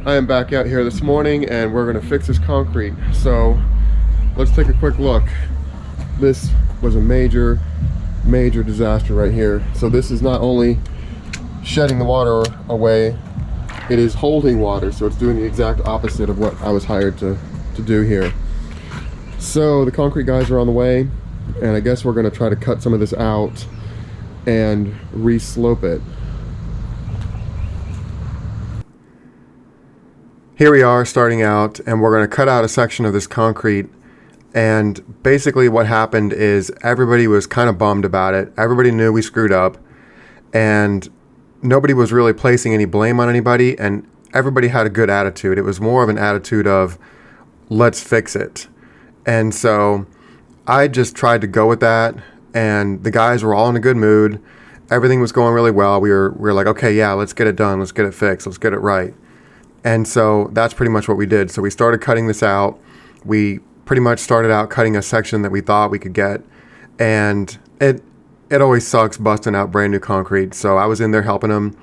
I am back out here this morning and we're gonna fix this concrete. So let's take a quick look. This was a major disaster right here. So this is not only shedding the water away, it is holding water. So it's doing the exact opposite of what I was hired to do here. So the concrete guys are on the way, and I guess we're gonna try to cut some of this out and re-slope it. Here we are starting out, and we're going to cut out a section of this concrete. And basically what happened is everybody was kind of bummed about it. Everybody knew we screwed up, and nobody was really placing any blame on anybody, and everybody had a good attitude. It was more of an attitude of, let's fix it. And so I just tried to go with that, and the guys were all in a good mood. Everything was going really well. We were like, okay, yeah, let's get it done. Let's get it fixed. Let's get it right. And so that's pretty much what we did. So we started cutting this out. We pretty much started out cutting a section that we thought we could get. And it always sucks busting out brand new concrete. So I was in there helping them.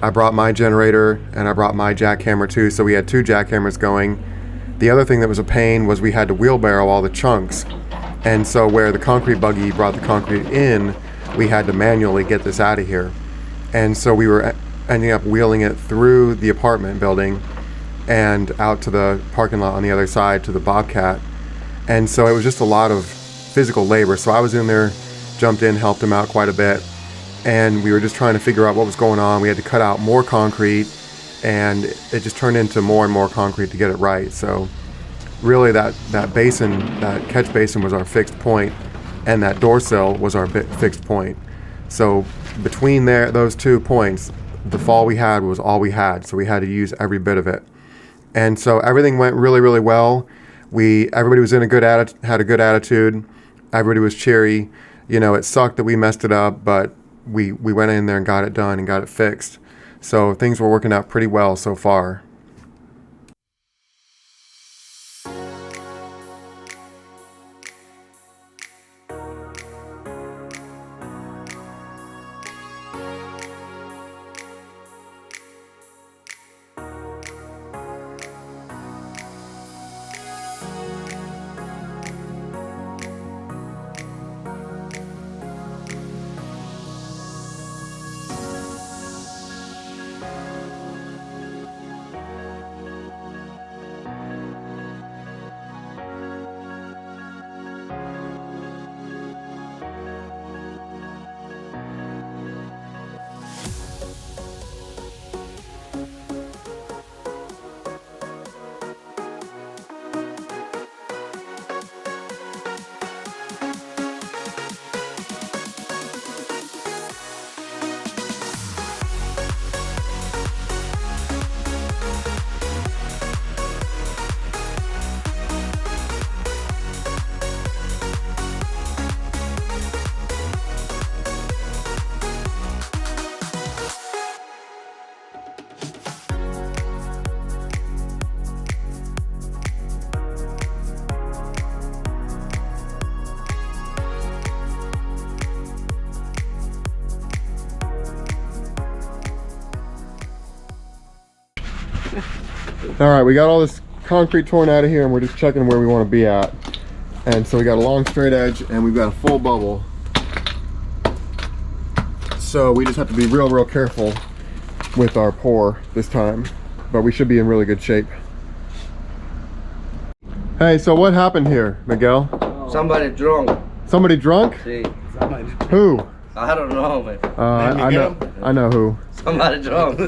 I brought my generator and I brought my jackhammer too. So we had 2 jackhammers going. The other thing that was a pain was we had to wheelbarrow all the chunks. And so where the concrete buggy brought the concrete in, we had to manually get this out of here. And so we were ending up wheeling it through the apartment building and out to the parking lot on the other side to the Bobcat. And so it was just a lot of physical labor. So I was in there, jumped in, helped him out quite a bit. And we were just trying to figure out what was going on. We had to cut out more concrete, and it just turned into more and more concrete to get it right. So really that basin, that catch basin was our fixed point, and that door sill was our fixed point. So between those 2 points, the fall we had was all we had, so we had to use every bit of it. And so everything went really, really well. Everybody was in had a good attitude. Everybody was cheery. You know, it sucked that we messed it up, but we went in there and got it done and got it fixed. So things were working out pretty well so far. All right, we got all this concrete torn out of here, and we're just checking where we want to be at. And so we got a long straight edge, and we've got a full bubble. So we just have to be real careful with our pour this time, but we should be in really good shape. Hey, so what happened here, Miguel? Somebody drunk. Somebody drunk? Sí. Who? I don't know, man. I know who. Somebody drunk.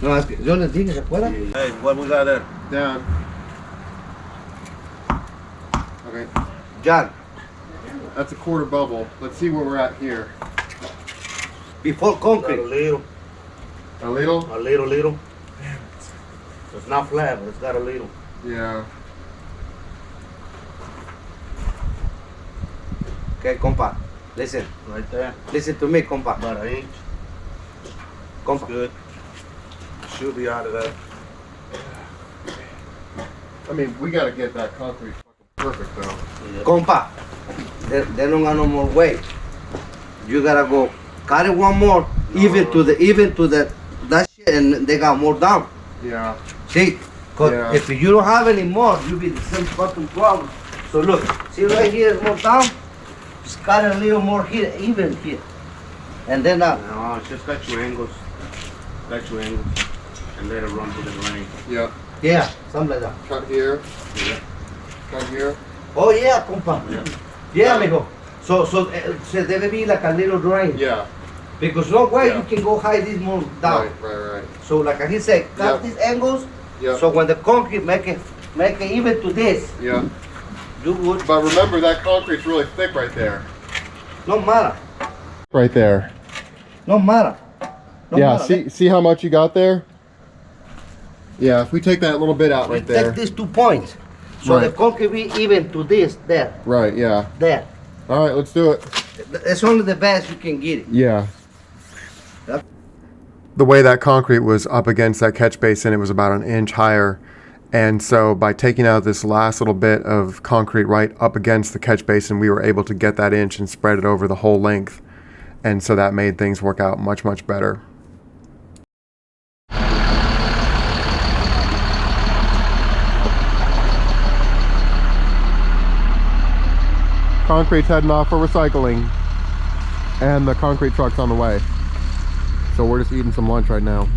No, es que yo les dije, ¿se acuerdan? Hey, what we got there? Down. Okay. John, That's a quarter bubble. Let's see where we're at here. before Got a concrete. little. A little? A little. It's not flat, but it's got a little. Yeah. Okay, compa. Listen. Right there. Listen to me, compa. About an inch. Compa. Good. Should be out of that. I mean, we gotta get that concrete fucking perfect though. Compa. They don't got no more weight. You gotta go cut it one more, even to the that shit. and they got more down. Yeah. See, because Yeah. if you don't have any more, you'll be the same fucking problem. So look, see right here is more down. Just got a little more here, even here, and then No, it's just got your angles. Got your angles. And let it run to the drain. Yeah. yeah, something like that. Cut here. Yeah. Cut here. Oh yeah, compa. Yeah. Yeah, mijo. So se debe be like a little drain. Yeah. Because no way Yeah. you can go high this more down. Right. So like he said, cut Yep. these angles. Yep. So when the concrete make it even to this, Yeah. you would But remember that concrete's really thick right there. no matter, Right there. no matter. No Yeah, matter. see how much you got there? Yeah, if we take that little bit out We right there. take these 2 points. So the Right. concrete be even to this, there, Right, yeah. there. All right, let's do it. It's only the best you can get it. Yeah. Yep. The way that concrete was up against that catch basin, it was about an inch higher. And so by taking out this last little bit of concrete right up against the catch basin, we were able to get that inch and spread it over the whole length. And so that made things work out much, much better. Concrete's heading off for recycling, and the concrete truck's on the way. So we're just eating some lunch right now.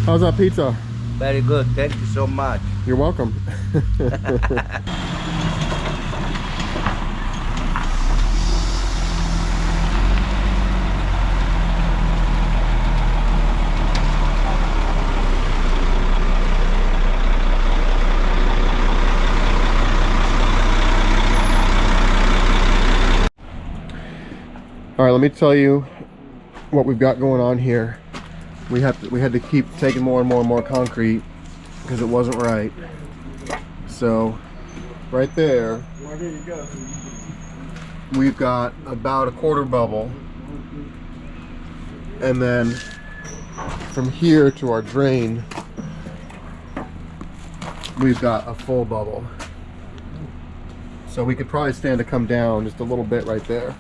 How's that pizza? Very good. Thank you so much. You're welcome. All right, let me tell you what we've got going on here. We had to keep taking more and more concrete because it wasn't right. So right there, Where did it go? we've got about a quarter bubble, and then from here to our drain, we've got a full bubble. So we could probably stand to come down just a little bit right there.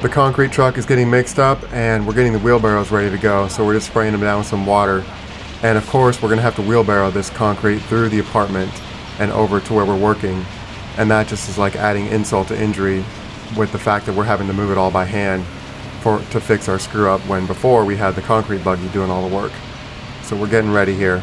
The concrete truck is getting mixed up and we're getting the wheelbarrows ready to go, so we're just spraying them down with some water. And of course we're going to have to wheelbarrow this concrete through the apartment and over to where we're working, and that just is like adding insult to injury with the fact that we're having to move it all by hand to fix our screw up, when before we had the concrete buggy doing all the work. So we're getting ready here.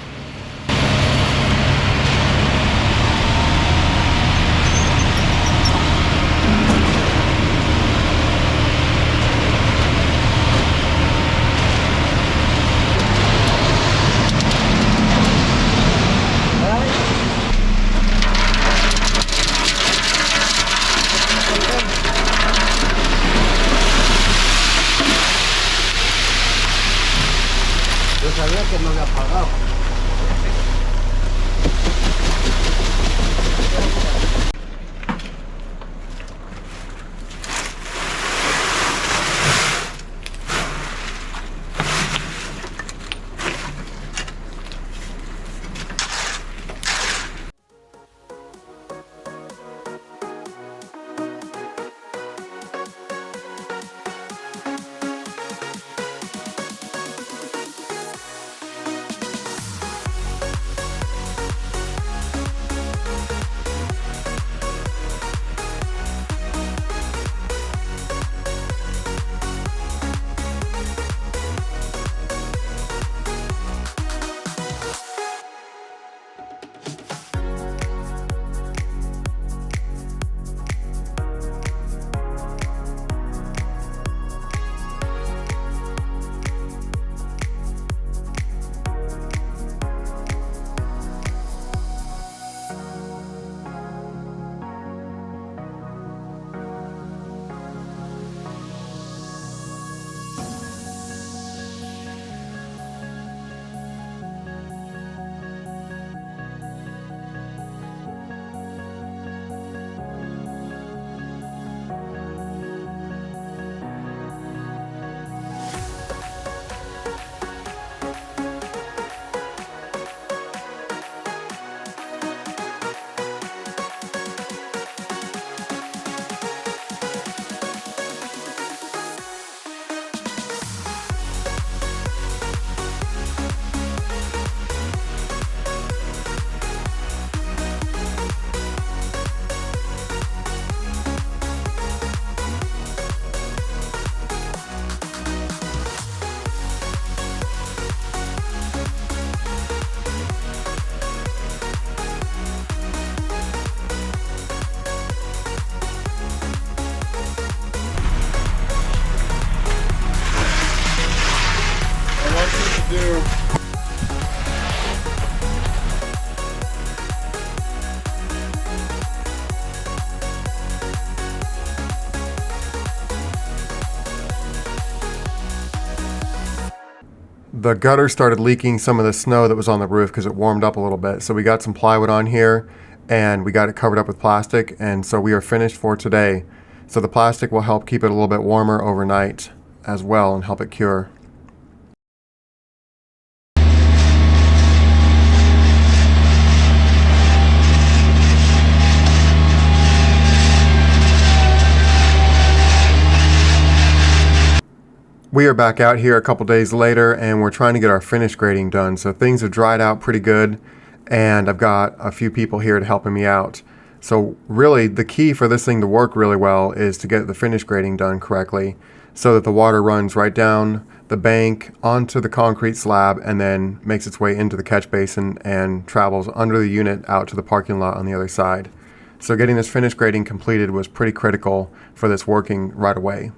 Yo sabía que me había apagado. the gutter started leaking some of the snow that was on the roof because it warmed up a little bit. So we got some plywood on here and we got it covered up with plastic. And so we are finished for today. So the plastic will help keep it a little bit warmer overnight as well and help it cure. We are back out here a couple days later and we're trying to get our finish grading done. So things have dried out pretty good and I've got a few people here to helping me out. So really the key for this thing to work really well is to get the finish grading done correctly so that the water runs right down the bank onto the concrete slab and then makes its way into the catch basin and travels under the unit out to the parking lot on the other side. So getting this finish grading completed was pretty critical for this working right away.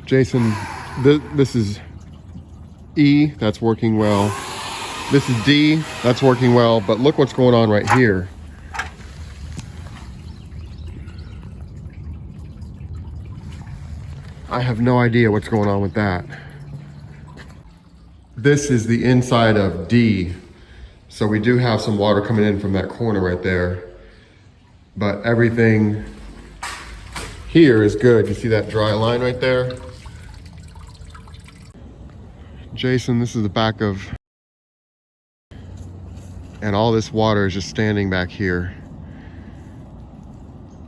Jason, this is E, that's working well. This is D, that's working well, but look what's going on right here. I have no idea what's going on with that. This is the inside of D. So we do have some water coming in from that corner right there, but everything here is good. You see that dry line right there? Jason, this is the back of, and all this water is just standing back here.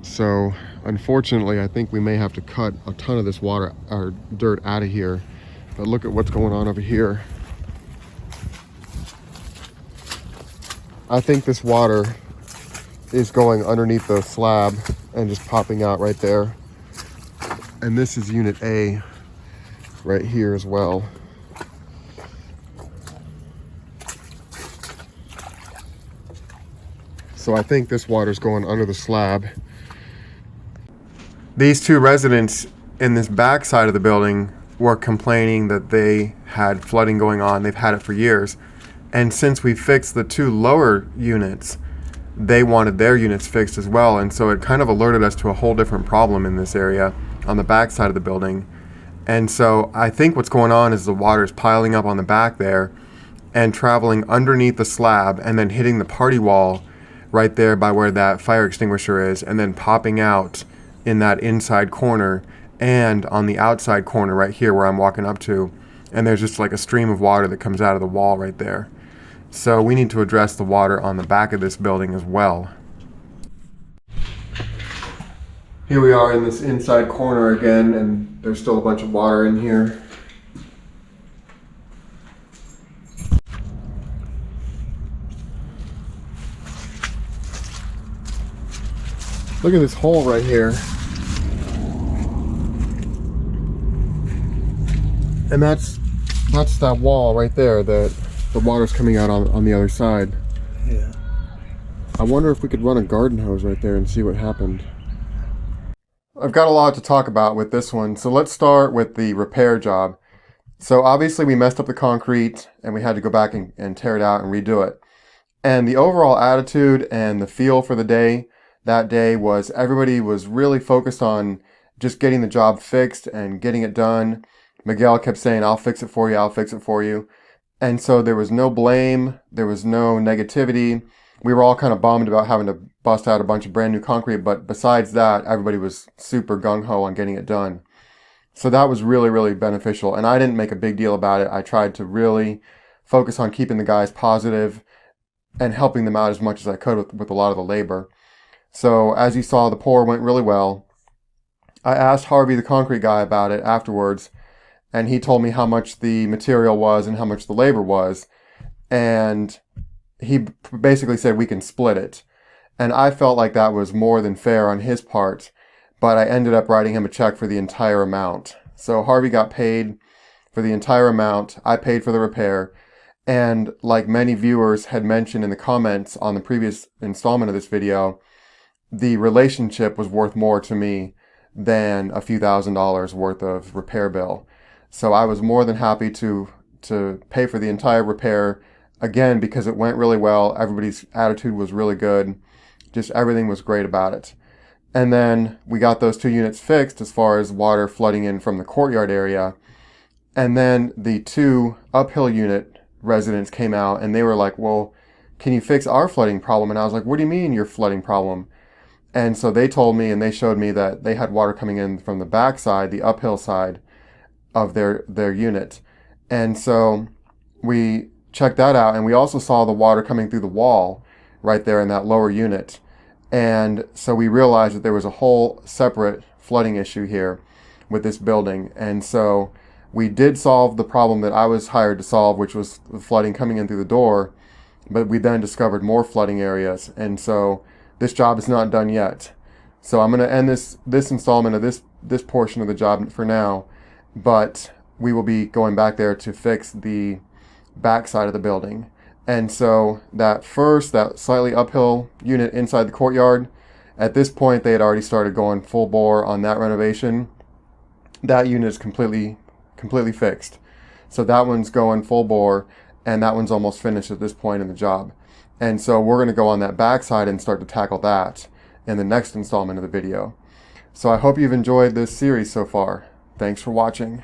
So unfortunately, I think we may have to cut a ton of this water or dirt out of here. But look at what's going on over here. I think this water is going underneath the slab and just popping out right there. And this is unit A right here as well. So I think this water's going under the slab. These two residents in this back side of the building were complaining that they had flooding going on. They've had it for years. And since we fixed the two lower units, they wanted their units fixed as well. And so it kind of alerted us to a whole different problem in this area on the back side of the building. And so I think what's going on is the water is piling up on the back there and traveling underneath the slab and then hitting the party wall right there by where that fire extinguisher is, and then popping out in that inside corner and on the outside corner right here where I'm walking up to. And there's just like a stream of water that comes out of the wall right there. So we need to address the water on the back of this building as well. Here we are in this inside corner again, and there's still a bunch of water in here. Look at this hole right here. And that's that wall right there that the water's coming out on the other side. Yeah. I wonder if we could run a garden hose right there and see what happened. I've got a lot to talk about with this one. So let's start with the repair job. So obviously we messed up the concrete and we had to go back and tear it out and redo it. And the overall attitude and the feel for the day that day was everybody was really focused on just getting the job fixed and getting it done. Miguel kept saying, I'll fix it for you, I'll fix it for you. And so there was no blame, there was no negativity. We were all kind of bummed about having to bust out a bunch of brand new concrete, but besides that, everybody was super gung-ho on getting it done. So that was really, really beneficial. And I didn't make a big deal about it. I tried to really focus on keeping the guys positive and helping them out as much as I could with a lot of the labor. So as you saw, the pour went really well. I asked Harvey, the concrete guy, about it afterwards, and he told me how much the material was and how much the labor was. And he basically said we can split it. And I felt like that was more than fair on his part, but I ended up writing him a check for the entire amount. So Harvey got paid for the entire amount. I paid for the repair. And like many viewers had mentioned in the comments on the previous installment of this video, the relationship was worth more to me than a few $1,000s worth of repair bill. So I was more than happy to pay for the entire repair, again, because it went really well. Everybody's attitude was really good. Just everything was great about it. And then we got those 2 units fixed as far as water flooding in from the courtyard area. And then the 2 uphill unit residents came out and they were like, well, can you fix our flooding problem? And I was like, what do you mean your flooding problem? And so they told me and they showed me that they had water coming in from the back side, the uphill side of their unit. And so we checked that out, and we also saw the water coming through the wall right there in that lower unit. And so we realized that there was a whole separate flooding issue here with this building. And so we did solve the problem that I was hired to solve, which was the flooding coming in through the door. But we then discovered more flooding areas. And so this job is not done yet. So I'm going to end this installment of this portion of the job for now. But we will be going back there to fix the back side of the building. And so that slightly uphill unit inside the courtyard, at this point they had already started going full bore on that renovation. That unit is completely fixed. So that one's going full bore, and that one's almost finished at this point in the job. And so we're going to go on that back side and start to tackle that in the next installment of the video. So I hope you've enjoyed this series so far. Thanks for watching.